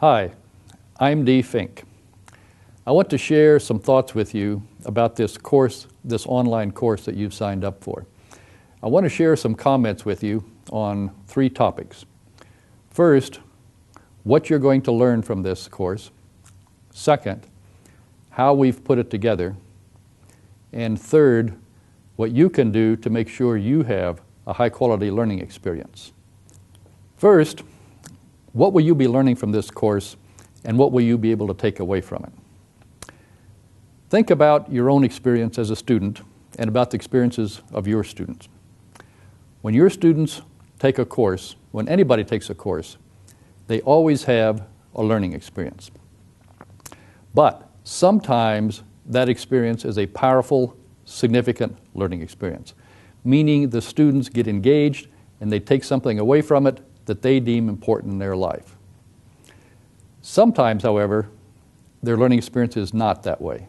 Hi, I'm Dee Fink. I want to share some thoughts with you about this course, this online course that you've signed up for. I want to share some comments with you on three topics. First, what you're going to learn from this course. Second, how we've put it together. And third, what you can do to make sure you have a high-quality learning experience. First, what will you be learning from this course, and what will you be able to take away from it? Think about your own experience as a student and about the experiences of your students. When your students take a course, when anybody takes a course, they always have a learning experience. But sometimes that experience is a powerful, significant learning experience, meaning the students get engaged and they take something away from it that they deem important in their life. Sometimes, however, their learning experience is not that way.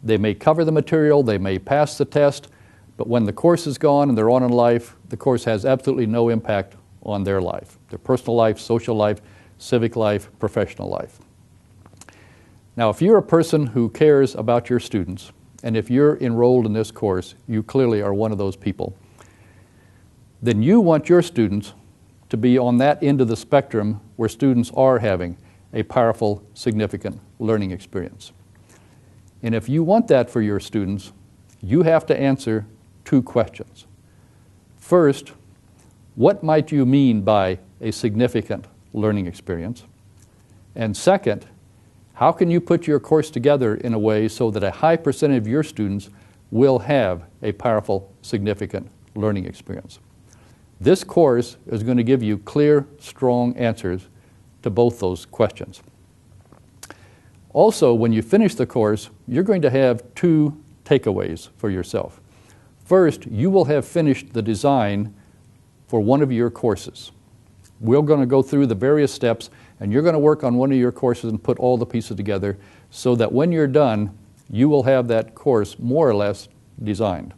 They may cover the material, they may pass the test, but when the course is gone and they're on in life, the course has absolutely no impact on their life, their personal life, social life, civic life, professional life. Now, if you're a person who cares about your students, and if you're enrolled in this course, you clearly are one of those people, then you want your students to be on that end of the spectrum where students are having a powerful, significant learning experience. And if you want that for your students, you have to answer two questions. First, what might you mean by a significant learning experience? And second, how can you put your course together in a way so that a high percentage of your students will have a powerful, significant learning experience? This course is going to give you clear, strong answers to both those questions. Also, when you finish the course, you're going to have two takeaways for yourself. First, you will have finished the design for one of your courses. We're going to go through the various steps, and you're going to work on one of your courses and put all the pieces together so that when you're done, you will have that course more or less designed.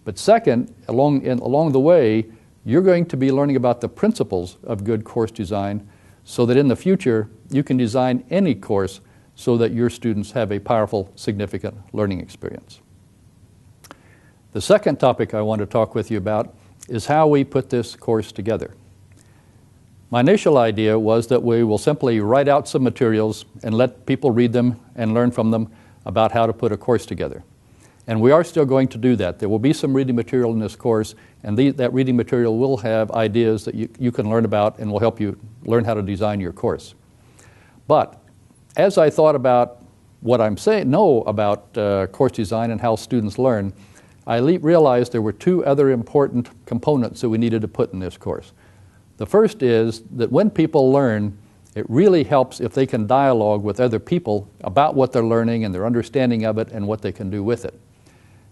But second, along the way, you're going to be learning about the principles of good course design so that in the future you can design any course so that your students have a powerful, significant learning experience. The second topic I want to talk with you about is how we put this course together. My initial idea was that we will simply write out some materials and let people read them and learn from them about how to put a course together. And we are still going to do that. There will be some reading material in this course, and that reading material will have ideas that you can learn about and will help you learn how to design your course. But as I thought about what I'm saying, about course design and how students learn, I realized there were two other important components that we needed to put in this course. The first is that when people learn, it really helps if they can dialogue with other people about what they're learning and their understanding of it and what they can do with it.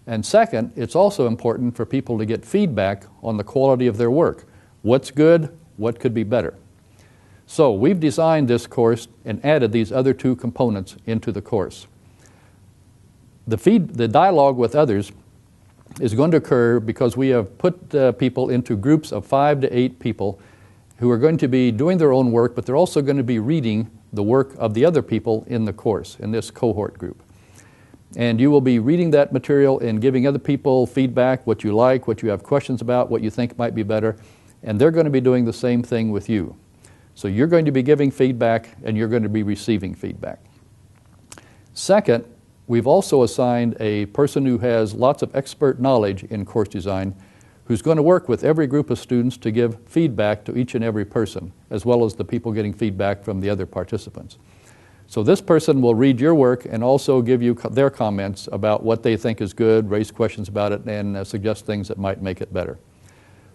And second, it's also important for people to get feedback on the quality of their work. What's good? What could be better? So we've designed this course and added these other two components into the course. The dialogue with others is going to occur because we have put people into groups of 5 to 8 people who are going to be doing their own work, but they're also going to be reading the work of the other people in the course, in this cohort group. And you will be reading that material and giving other people feedback, what you like, what you have questions about, what you think might be better, and they're going to be doing the same thing with you. So you're going to be giving feedback and you're going to be receiving feedback. Second, we've also assigned a person who has lots of expert knowledge in course design who's going to work with every group of students to give feedback to each and every person, as well as the people getting feedback from the other participants. So this person will read your work and also give you their comments about what they think is good, raise questions about it, and suggest things that might make it better.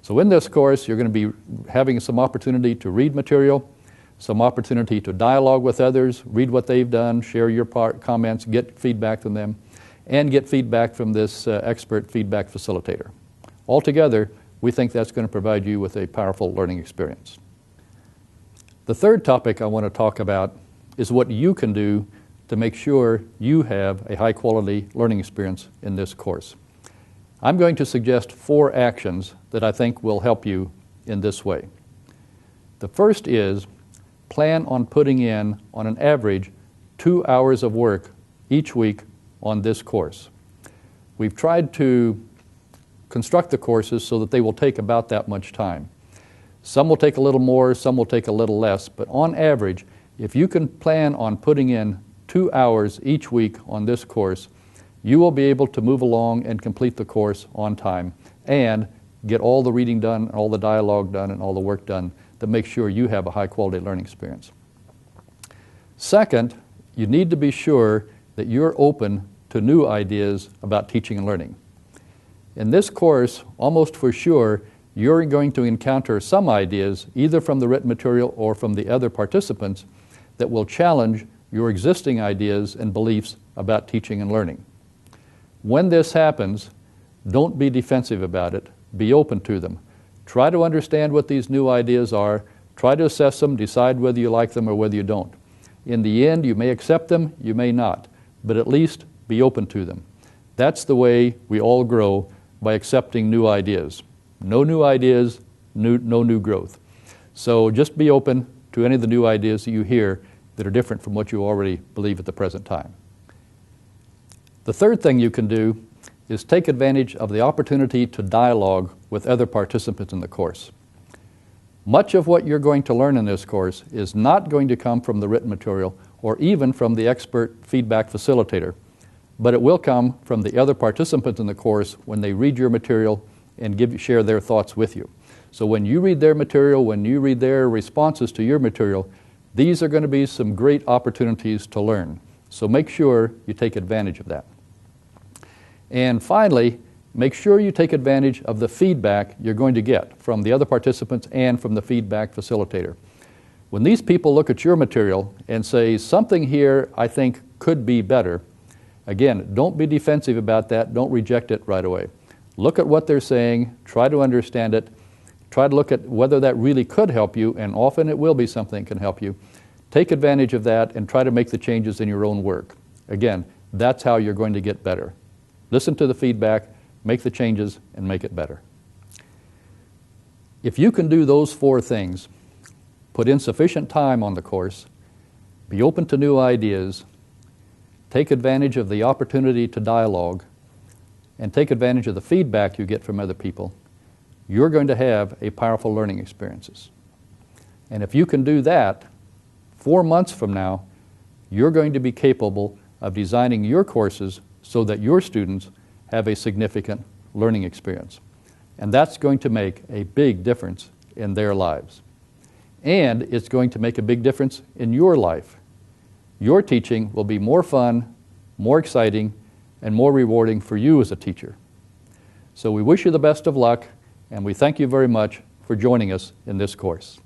So in this course, you're going to be having some opportunity to read material, some opportunity to dialogue with others, read what they've done, share your comments, get feedback from them, and get feedback from this expert feedback facilitator. Altogether, we think that's going to provide you with a powerful learning experience. The third topic I want to talk about is what you can do to make sure you have a high-quality learning experience in this course. I'm going to suggest 4 actions that I think will help you in this way. The first is plan on putting in, on an average, 2 hours of work each week on this course. We've tried to construct the courses so that they will take about that much time. Some will take a little more, some will take a little less, but on average, if you can plan on putting in 2 hours each week on this course, you will be able to move along and complete the course on time and get all the reading done, all the dialogue done, and all the work done that makes sure you have a high-quality learning experience. Second, you need to be sure that you're open to new ideas about teaching and learning. In this course, almost for sure, you're going to encounter some ideas, either from the written material or from the other participants, that will challenge your existing ideas and beliefs about teaching and learning. When this happens, don't be defensive about it. Be open to them. Try to understand what these new ideas are. Try to assess them, decide whether you like them or whether you don't. In the end, you may accept them, you may not, but at least be open to them. That's the way we all grow, by accepting new ideas. No new ideas, no new growth. So just be open to any of the new ideas that you hear that are different from what you already believe at the present time. The third thing you can do is take advantage of the opportunity to dialogue with other participants in the course. Much of what you're going to learn in this course is not going to come from the written material or even from the expert feedback facilitator, but it will come from the other participants in the course when they read your material and share their thoughts with you. So when you read their material, when you read their responses to your material, these are going to be some great opportunities to learn. So make sure you take advantage of that. And finally, make sure you take advantage of the feedback you're going to get from the other participants and from the feedback facilitator. When these people look at your material and say, something here I think could be better, again, don't be defensive about that. Don't reject it right away. Look at what they're saying, try to understand it, try to look at whether that really could help you, and often it will be something that can help you. Take advantage of that and try to make the changes in your own work. Again, that's how you're going to get better. Listen to the feedback, make the changes, and make it better. If you can do those 4 things, put in sufficient time on the course, be open to new ideas, take advantage of the opportunity to dialogue, and take advantage of the feedback you get from other people, you're going to have a powerful learning experiences. And if you can do that, 4 months from now, you're going to be capable of designing your courses so that your students have a significant learning experience. And that's going to make a big difference in their lives. And it's going to make a big difference in your life. Your teaching will be more fun, more exciting, and more rewarding for you as a teacher. So we wish you the best of luck, and we thank you very much for joining us in this course.